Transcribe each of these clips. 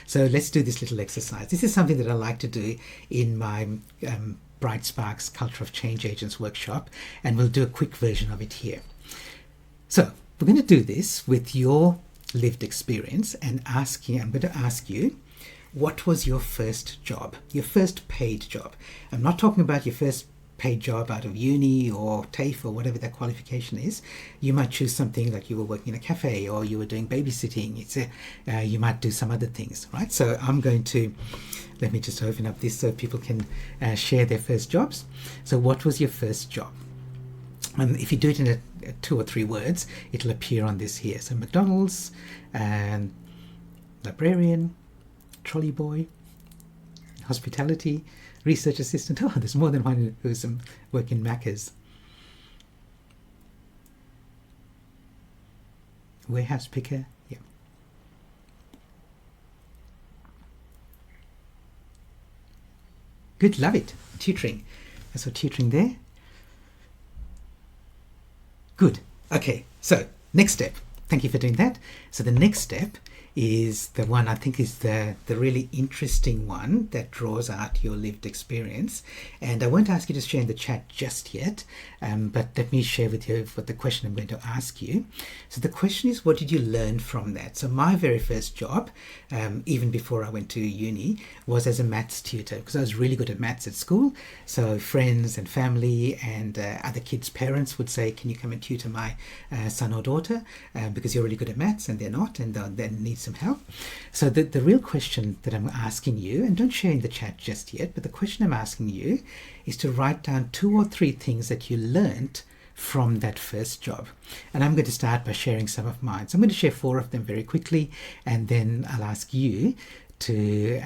So let's do this little exercise. This is something that I like to do in my Bright Sparks Culture of Change Agents workshop, and we'll do a quick version of it here. So we're going to do this with your lived experience and I'm going to ask you, what was your first job, your first paid job? I'm not talking about your first paid job out of uni or TAFE or whatever that qualification is. You might choose something like you were working in a cafe, or you were doing babysitting. You might do some other things, right? So I'm going to, let me just open up this so people can share their first jobs. So what was your first job? And if you do it in 2 or 3 words, it'll appear on this here. So McDonald's, librarian, trolley boy, hospitality, research assistant. Oh, there's more than one who's working Macca's. Warehouse picker, yeah. Good, love it. Tutoring. I saw tutoring there. Good. Okay, so next step. Thank you for doing that. So the next step is the one I think is the really interesting one that draws out your lived experience. And I won't ask you to share in the chat just yet, but let me share with you what the question I'm going to ask you. So the question is, what did you learn from that? So my very first job, even before I went to uni, was as a maths tutor, because I was really good at maths at school. So friends and family and other kids' parents would say, can you come and tutor my son or daughter, because you're really good at maths, and they're not, and they need some help. So the real question that I'm asking you, and don't share in the chat just yet, but the question I'm asking you is to write down 2 or 3 things that you learned from that first job. And I'm going to start by sharing some of mine. So I'm going to share 4 of them very quickly, and then I'll ask you to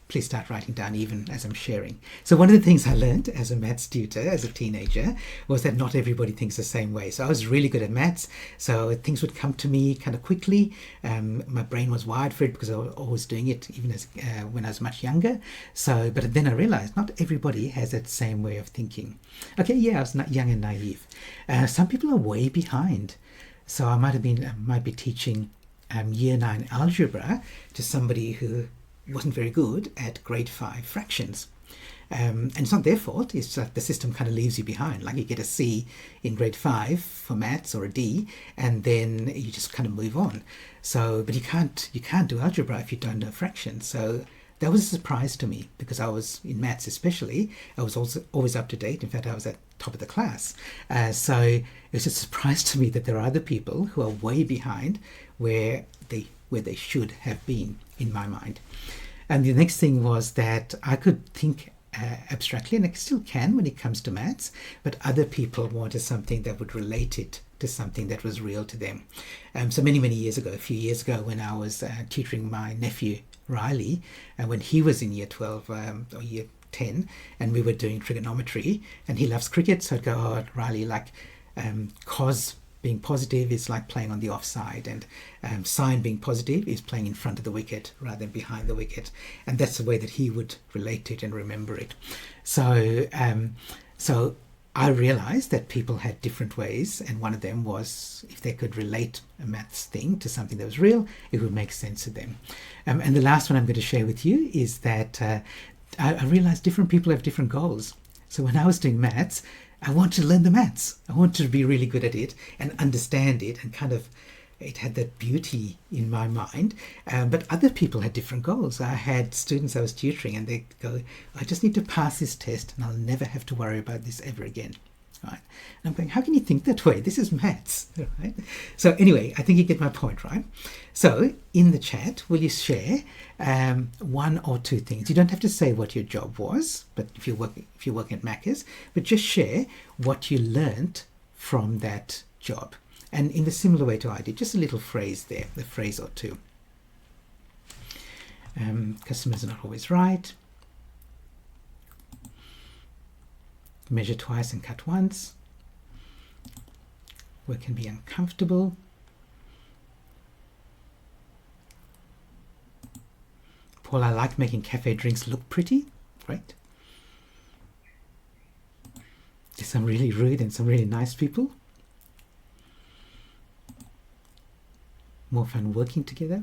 please start writing down even as I'm sharing. So one of the things I learned as a maths tutor, as a teenager, was that not everybody thinks the same way. So I was really good at maths, so things would come to me kind of quickly. My brain was wired for it because I was always doing it, even as when I was much younger. So, but then I realized not everybody has that same way of thinking. Okay, yeah, I was not young and naive. Some people are way behind. So I might be teaching year 9 algebra to somebody who wasn't very good at grade 5 fractions. And it's not their fault, it's like the system kind of leaves you behind. Like you get a C in grade 5 for maths, or a D, and then you just kind of move on. So, but you can't do algebra if you don't know fractions. So that was a surprise to me, because I was, in maths especially, I was also always up to date. In fact, I was at top of the class. So it was a surprise to me that there are other people who are way behind where they should have been, in my mind. And the next thing was that I could think abstractly, and I still can when it comes to maths, but other people wanted something that would relate it to something that was real to them. So many years ago, a few years ago, when I was tutoring my nephew Riley, and when he was in year 12 or year 10, and we were doing trigonometry, and he loves cricket, so I'd go, oh, Riley, like cos being positive is like playing on the offside, and sine being positive is playing in front of the wicket rather than behind the wicket. And that's the way that he would relate to it and remember it. So I realized that people had different ways, and one of them was if they could relate a maths thing to something that was real, it would make sense to them. And the last one I'm going to share with you is that I realized different people have different goals. So when I was doing maths, I wanted to learn the maths. I wanted to be really good at it and understand it, and kind of it had that beauty in my mind. But other people had different goals. I had students I was tutoring, and they go, I just need to pass this test and I'll never have to worry about this ever again. Right? And I'm going, how can you think that way? This is maths. Right? So anyway, I think you get my point, right? So in the chat, will you share 1 or 2 things? You don't have to say what your job was, but if you're working at Macca's, but just share what you learnt from that job. And in the similar way to I did, just a little phrase there, a phrase or 2. Customers are not always right. Measure twice and cut once. Work can be uncomfortable. Paul, I like making cafe drinks look pretty. Great. There's some really rude and some really nice people. More fun working together.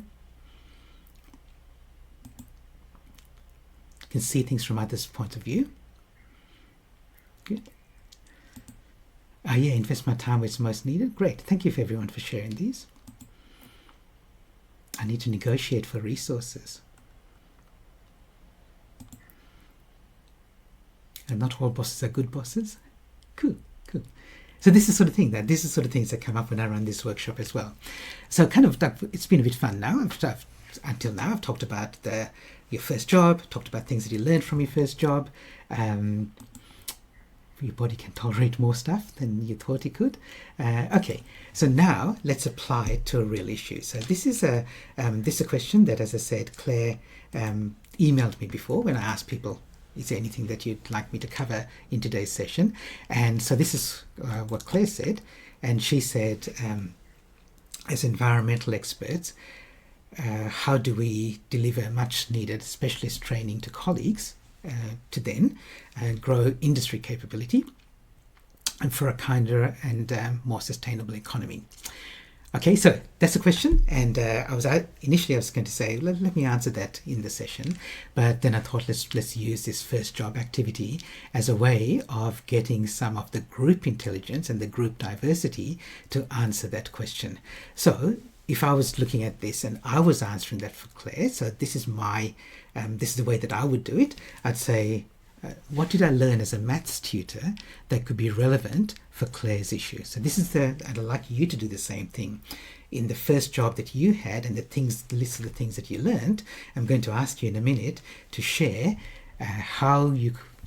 can see things from others' point of view. Good. Yeah, invest my time where it's most needed. Great. Thank you for everyone for sharing these. I need to negotiate for resources. And not all bosses are good bosses. Cool, cool. So this is sort of things that come up when I run this workshop as well. So kind of it's been a bit fun now. Until now, I've talked about your first job, talked about things that you learned from your first job. Your body can tolerate more stuff than you thought it could. Okay, so now let's apply it to a real issue. So this is a question that, as I said, Claire emailed me before when I asked people, is there anything that you'd like me to cover in today's session? And so this is what Claire said. And she said, as environmental experts, how do we deliver much needed specialist training to colleagues to then grow industry capability and for a kinder and more sustainable economy? Okay, so that's the question, and initially I was going to say let me answer that in the session, but then I thought let's use this first job activity as a way of getting some of the group intelligence and the group diversity to answer that question. So if I was looking at this and I was answering that for Claire, so this is the way that I would do it. I'd say, what did I learn as a maths tutor that could be relevant for Claire's issue? So I'd like you to do the same thing. In the first job that you had and the list of the things that you learned, I'm going to ask you in a minute to share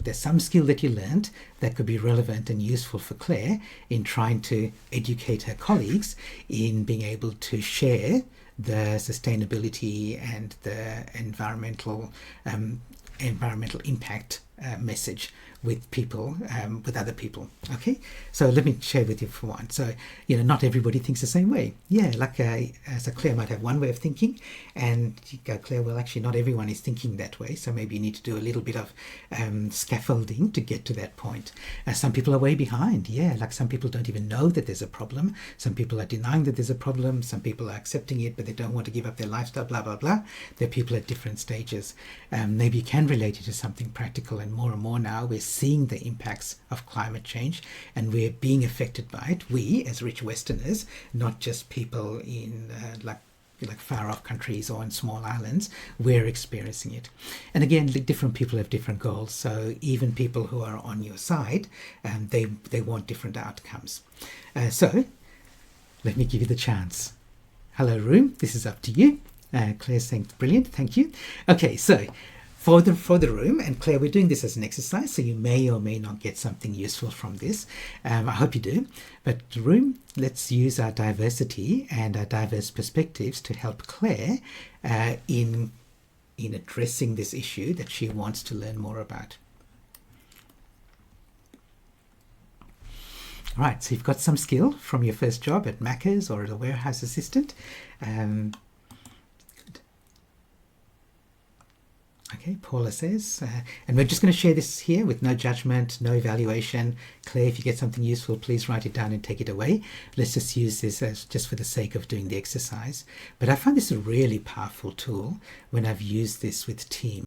there's some skill that you learned that could be relevant and useful for Claire in trying to educate her colleagues in being able to share the sustainability and the environmental impact message with people, with other people. Okay, so let me share with you for one. So, not everybody thinks the same way. Yeah, so Claire might have one way of thinking, and you go, Claire, well, actually, not everyone is thinking that way. So maybe you need to do a little bit of scaffolding to get to that point. Some people are way behind. Yeah, like some people don't even know that there's a problem. Some people are denying that there's a problem. Some people are accepting it, but they don't want to give up their lifestyle, blah, blah, blah. There are people at different stages. Maybe you can relate it to something practical, and more now we're seeing the impacts of climate change and we're being affected by it. We, as rich Westerners, not just people in like far off countries or in small islands, we're experiencing it. And again, different people have different goals. So even people who are on your side, they want different outcomes. So let me give you the chance. Hello, room. This is up to you. Claire's saying brilliant. Thank you. Okay, so for the room, and Claire, we're doing this as an exercise, so you may or may not get something useful from this. I hope you do. But the room, let's use our diversity and our diverse perspectives to help Claire in addressing this issue that she wants to learn more about. All right, so you've got some skill from your first job at Macca's or as a warehouse assistant. Okay, Paula says, and we're just going to share this here with no judgment, no evaluation. Claire, if you get something useful, please write it down and take it away. Let's just use this as just for the sake of doing the exercise. But I find this a really powerful tool when I've used this with teams.